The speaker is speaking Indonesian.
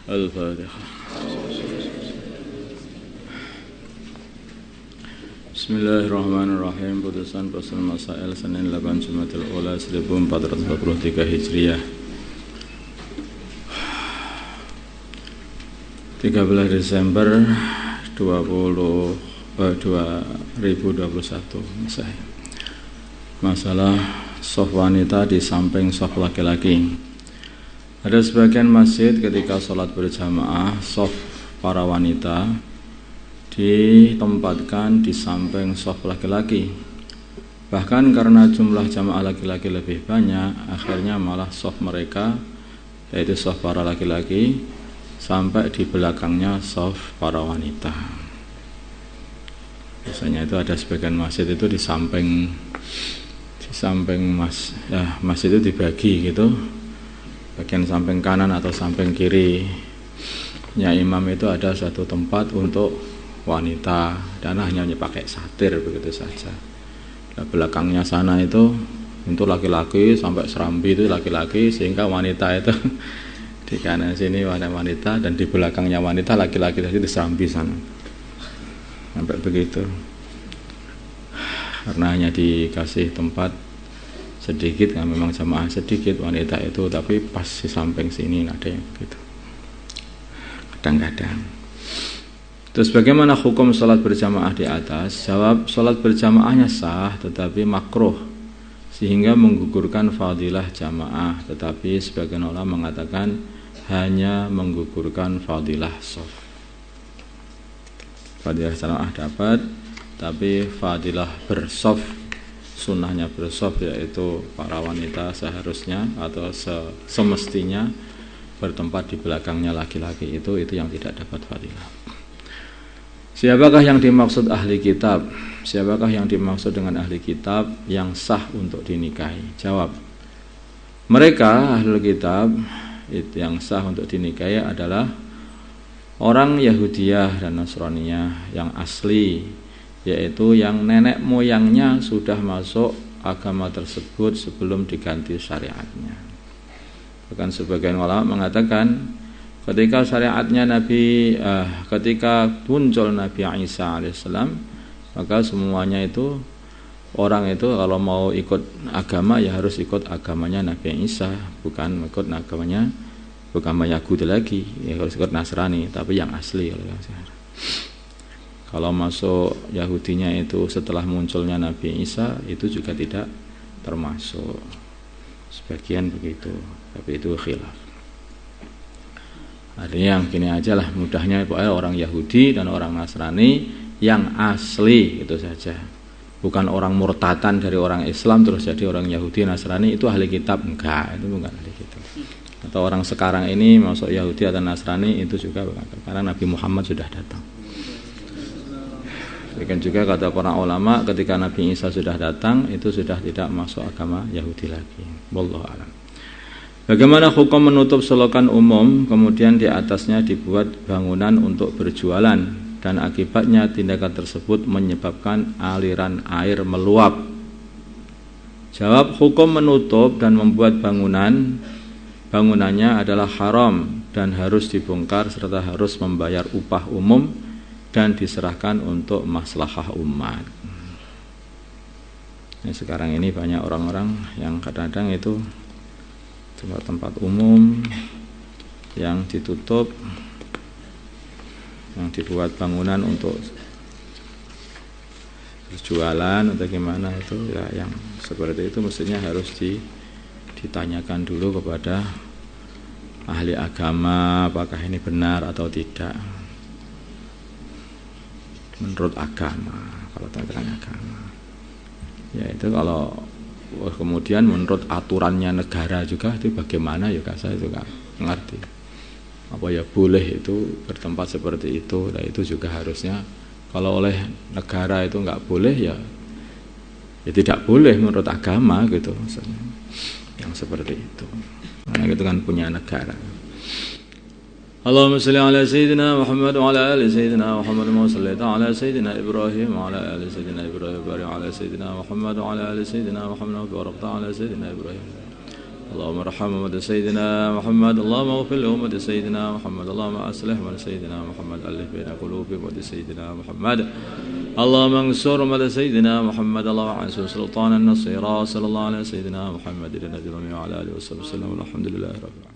Al-Fatihah. Bismillahirrahmanirrahim. Putusan Fasal Masail Senin 8 Jumadil Ula 1443 Hijriah, 13 Desember 2021 Masail. Masalah shaf wanita di samping shaf laki-laki. Ada sebagian masjid ketika sholat berjamaah, shaf para wanita ditempatkan di samping shaf laki-laki. Bahkan karena jumlah jamaah laki-laki lebih banyak, akhirnya malah shaf mereka, yaitu shaf para laki-laki, sampai di belakangnya shaf para wanita. Biasanya itu ada sebagian masjid itu di samping masjid itu dibagi gitu. Bagian samping kanan atau samping kiri ya imam itu ada satu tempat untuk wanita dan hanya pakai satir begitu saja. Nah, belakangnya sana itu untuk laki-laki sampai serambi itu laki-laki, sehingga wanita itu di kanan sini wanita dan di belakangnya wanita laki-laki tadi di serambi sana sampai begitu, karena hanya dikasih tempat sedikit, kan memang jamaah sedikit wanita itu, tapi pas di samping sini ada yang begitu kadang-kadang. Terus bagaimana hukum sholat berjamaah di atas? Jawab, sholat berjamaahnya sah tetapi makruh sehingga menggugurkan fadilah jamaah, tetapi sebagian ulama mengatakan hanya menggugurkan fadilah shaf. Fadilah jamaah dapat, tapi fadilah bershaf, sunnahnya bershaf, yaitu para wanita seharusnya atau semestinya bertempat di belakangnya laki-laki, itu yang tidak dapat fadilah. Siapakah yang dimaksud ahli kitab? Siapakah yang dimaksud dengan ahli kitab yang sah untuk dinikahi? Jawab, mereka ahli kitab itu yang sah untuk dinikahi adalah orang Yahudiyah dan Nasraniyah yang asli, yaitu yang nenek moyangnya sudah masuk agama tersebut sebelum diganti syariatnya. Bahkan sebagian ulama mengatakan ketika syariatnya ketika muncul Nabi Isa alaihissalam, maka semuanya itu orang itu kalau mau ikut agama ya harus ikut agamanya Nabi Isa, bukan ikut agamanya Yahudi lagi, ya harus ikut Nasrani, tapi yang asli. Kalau masuk Yahudinya itu setelah munculnya Nabi Isa, itu juga tidak termasuk. Sebagian begitu, tapi itu khilaf. Artinya yang gini aja lah mudahnya, pokoknya orang Yahudi dan orang Nasrani yang asli itu saja. Bukan orang murtatan dari orang Islam terus jadi orang Yahudi Nasrani, itu ahli kitab, enggak, itu bukan ahli kitab. Atau orang sekarang ini masuk Yahudi atau Nasrani, itu juga bukan, karena Nabi Muhammad sudah datang. Demikian juga kata para ulama, ketika Nabi Isa sudah datang, itu sudah tidak masuk agama Yahudi lagi. Wallahu a'lam. Bagaimana hukum menutup selokan umum, kemudian di atasnya dibuat bangunan untuk berjualan, dan akibatnya tindakan tersebut menyebabkan aliran air meluap? Jawab, hukum menutup dan membuat bangunannya adalah haram dan harus dibongkar serta harus membayar upah umum dan diserahkan untuk maslahah umat. Nah, sekarang ini banyak orang-orang yang kadang-kadang itu tempat-tempat umum yang ditutup, yang dibuat bangunan untuk berjualan atau gimana, itu ya yang seperti itu mestinya harus ditanyakan dulu kepada ahli agama apakah ini benar atau tidak. Menurut agama, kalau tentang agama ya itu, kalau kemudian menurut aturannya negara juga itu bagaimana ya, saya juga ngerti apa ya boleh itu bertempat seperti itu. Nah itu juga harusnya kalau oleh negara itu nggak boleh ya tidak boleh menurut agama gitu, misalnya yang seperti itu, karena itu kan punya negara. Allahumma salli ala sayyidina Muhammad wa ala ali sayyidina Muhammad wa salli ala sayyidina Ibrahim wa ala ali sayyidina Ibrahim wa ala sayyidina Muhammad wa ala ali sayyidina Muhammad wa barik ala sayyidina Ibrahim اللهم ارحم أمة سيدنا محمد اللهم اغفر لأمة سيدنا محمد اللهم أصلح أمة سيدنا محمد ألف بين قلوب أمة سيدنا محمد اللهم انصر أمة سيدنا محمد اللهم انصر سلطان النصيرة صلى الله على سيدنا محمد النبي وعلى آله وصحبه وسلم والحمد لله رب العالمين.